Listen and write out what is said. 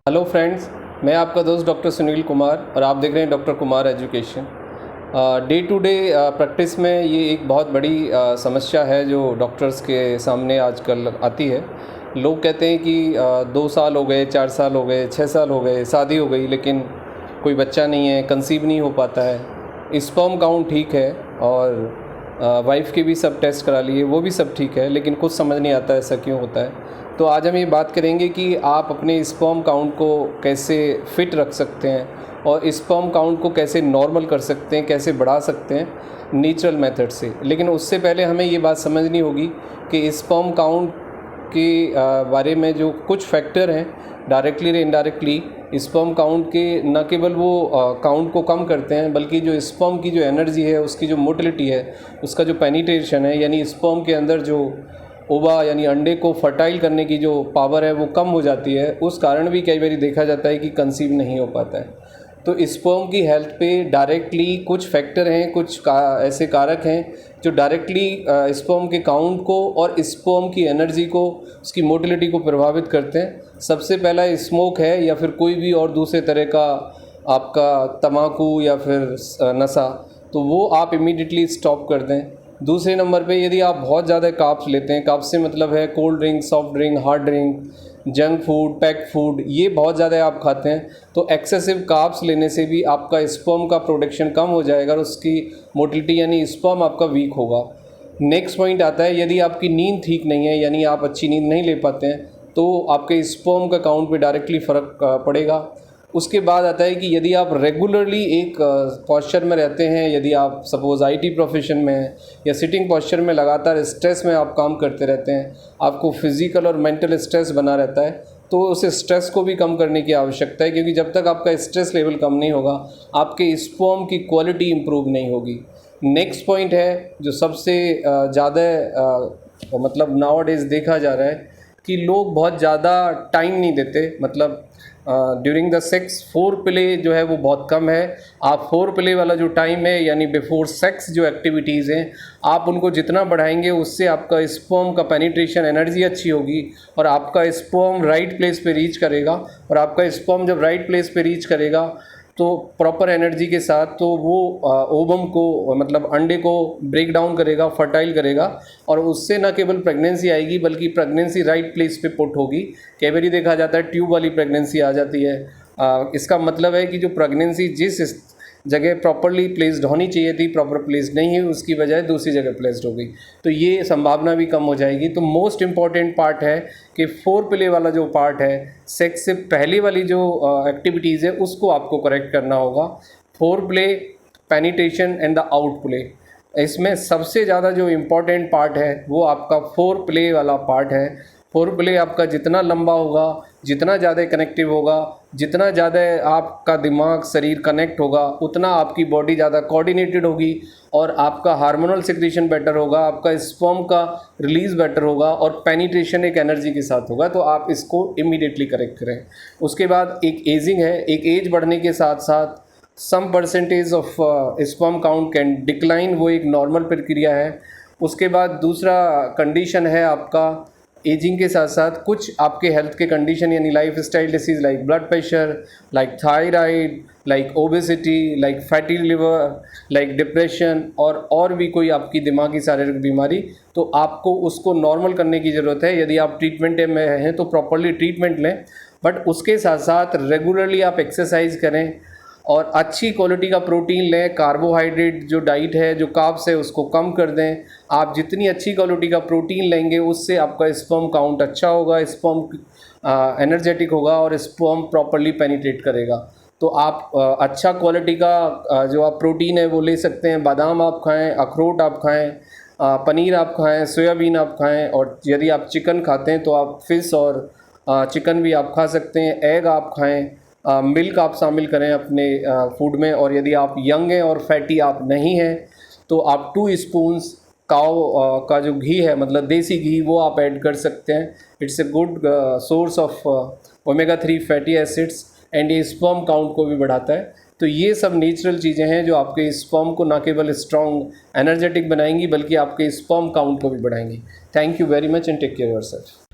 Hello friends, मैं आपका दोस्त डॉक्टर सुनील कुमार और आप देख रहे हैं doctor Kumar education. Day to day practice में ये एक बहुत बड़ी समस्या है जो डॉक्टर्स के सामने आजकल आती है। लोग कहते हैं कि 2 साल हो गए, 4 साल हो गए, 6 साल हो गए, शादी हो गई लेकिन कोई बच्चा नहीं है, कंसीव नहीं हो पाता है। स्पर्म काउंट ठीक है और वाइफ के भी सब टेस्ट करा लिए, वो भी सब ठीक है, लेकिन कुछ समझ नहीं आता ऐसा क्यों होता है। तो आज हम ये बात करेंगे कि आप अपने स्पर्म काउंट को कैसे फिट रख सकते हैं और स्पर्म काउंट को कैसे नॉर्मल कर सकते हैं, कैसे बढ़ा सकते हैं नेचुरल मेथड से। लेकिन उससे पहले हमें ये बात समझनी होगी कि स्पर्म काउंट के बारे में जो कुछ फैक्टर हैं डायरेक्टली या इनडायरेक्टली स्पर्म काउंट के न केवल वो काउंट को कम करते हैं, बल्कि जो स्पर्म की जो एनर्जी है, उसकी जो मोटिलिटी है, उसका जो पेनिट्रेशन है, यानी स्पर्म के अंदर जो ओवा यानी अंडे को फर्टाइल करने की जो पावर है वो कम हो जाती है। उस कारण भी कई बार देखा जाता है कि कंसीव नहीं हो पाता है। तो स्पर्म की हेल्थ पे डायरेक्टली कुछ फैक्टर हैं, ऐसे कारक हैं जो डायरेक्टली स्पर्म के काउंट को और स्पर्म की एनर्जी को, उसकी मोटिलिटी को प्रभावित करते हैं। सबसे पहला स्मोक है या फिर कोई भी और दूसरे तरह का आपका तम्बाकू या फिर नशा, तो वो आप इमीडिएटली स्टॉप कर दें। दूसरे नंबर पे यदि आप बहुत ज़्यादा कार्ब्स लेते हैं, कार्ब्स से मतलब है cold drink, soft drink, hard drink, junk food, packed food, ये बहुत ज़्यादा आप खाते हैं, तो एक्सेसिव कार्ब्स लेने से भी आपका स्पर्म का प्रोडक्शन कम हो जाएगा और उसकी मोटिलिटी यानी स्पर्म आपका वीक होगा। नेक्स्ट पॉइंट आता है, यदि आपकी नींद ठीक नहीं है यानी आप अच्छी नींद नहीं ले पाते हैं, तो आपके स्पर्म का काउंट पे डायरेक्टली फ़र्क पड़ेगा। उसके बाद आता है कि यदि आप रेगुलरली एक पॉस्चर में रहते हैं, यदि आप सपोज़ आईटी प्रोफेशन में हैं या सिटिंग पॉस्चर में लगातार स्ट्रेस में आप काम करते रहते हैं, आपको फिज़िकल और मेंटल स्ट्रेस बना रहता है, तो उस स्ट्रेस को भी कम करने की आवश्यकता है, क्योंकि जब तक आपका स्ट्रेस लेवल कम नहीं होगा, आपके स्पर्म की क्वालिटी इम्प्रूव नहीं होगी। नेक्स्ट पॉइंट है जो सबसे ज़्यादा मतलब नाउअडेज़ देखा जा रहा है कि लोग बहुत ज़्यादा टाइम नहीं देते, मतलब during the sex four play जो है वो बहुत कम है। आप फोर प्ले वाला जो टाइम है यानी बिफोर सेक्स जो एक्टिविटीज़ हैं, आप उनको जितना बढ़ाएंगे उससे आपका स्पर्म का पेनिट्रेशन एनर्जी अच्छी होगी और आपका स्पर्म राइट प्लेस पे रीच करेगा। और आपका स्पर्म जब राइट प्लेस पे रीच करेगा तो प्रॉपर एनर्जी के साथ तो वो ओवम को, मतलब अंडे को ब्रेक डाउन करेगा, फर्टाइल करेगा, और उससे न केवल प्रेगनेंसी आएगी बल्कि प्रेगनेंसी राइट प्लेस पे पुट होगी। कई बार देखा जाता है ट्यूब वाली प्रेगनेंसी आ जाती है। इसका मतलब है कि जो प्रेगनेंसी जिस जगह प्रॉपरली प्लेस्ड होनी चाहिए थी, प्रॉपर प्लेस्ड नहीं है, उसकी बजाय दूसरी जगह प्लेस्ड हो गई, तो ये संभावना भी कम हो जाएगी। तो मोस्ट इम्पॉर्टेंट पार्ट है कि फोर प्ले वाला जो पार्ट है, सेक्स से पहले वाली जो एक्टिविटीज़ है, उसको आपको करेक्ट करना होगा। Four play, penetration and the out play, इसमें सबसे ज़्यादा जो इम्पॉर्टेंट पार्ट है वो आपका फोर प्ले वाला पार्ट है। फोर प्ले आपका जितना लंबा होगा, जितना ज़्यादा कनेक्टिव होगा, जितना ज़्यादा आपका दिमाग शरीर कनेक्ट होगा, उतना आपकी बॉडी ज़्यादा कोऑर्डिनेटेड होगी और आपका हार्मोनल सिक्रीशन बेटर होगा, आपका स्पर्म का रिलीज़ बेटर होगा और पेनिट्रेशन एक एनर्जी के साथ होगा। तो आप इसको इमीडिएटली करेक्ट करें। उसके बाद एक एजिंग है, एक एज बढ़ने के साथ साथ some percentage of sperm count can decline, वो एक नॉर्मल प्रक्रिया है। उसके बाद दूसरा कंडीशन है आपका एजिंग के साथ साथ कुछ आपके हेल्थ के कंडीशन यानी life style disease like blood pressure, like thyroid, like obesity, like fatty liver, like depression और भी कोई आपकी दिमागी शारीरिक बीमारी, तो आपको उसको नॉर्मल करने की ज़रूरत है। यदि आप ट्रीटमेंट में हैं तो प्रॉपरली ट्रीटमेंट लें, बट उसके साथ साथ रेगुलरली आप एक्सरसाइज करें और अच्छी क्वालिटी का प्रोटीन लें। कार्बोहाइड्रेट जो डाइट है, जो कार्ब्स है, उसको कम कर दें। आप जितनी अच्छी क्वालिटी का प्रोटीन लेंगे उससे आपका स्पर्म काउंट अच्छा होगा, स्पर्म एनर्जेटिक होगा और स्पर्म प्रॉपरली पेनिट्रेट करेगा। तो आप अच्छा क्वालिटी का जो आप प्रोटीन है वो ले सकते हैं। बादाम आप खाएं, अखरोट आप खाएं, पनीर आप खाएं, सोयाबीन आप खाएं, और यदि आप चिकन खाते हैं तो आप फिश और चिकन भी आप खा सकते हैं। एग आप खाएं, मिल्क आप शामिल करें अपने फूड में, और यदि आप यंग हैं और फैटी आप नहीं हैं तो आप 2 स्पून्स काव का जो घी है, मतलब देसी घी, वो आप ऐड कर सकते हैं। It's a good source of omega 3 fatty acids and ये स्पर्म काउंट को भी बढ़ाता है। तो ये सब नेचुरल चीज़ें हैं जो आपके स्पर्म को ना केवल स्ट्रॉन्ग एनर्जेटिक बनाएंगी बल्कि आपके स्पर्म काउंट को भी बढ़ाएंगी। Thank you very much and take care yourself.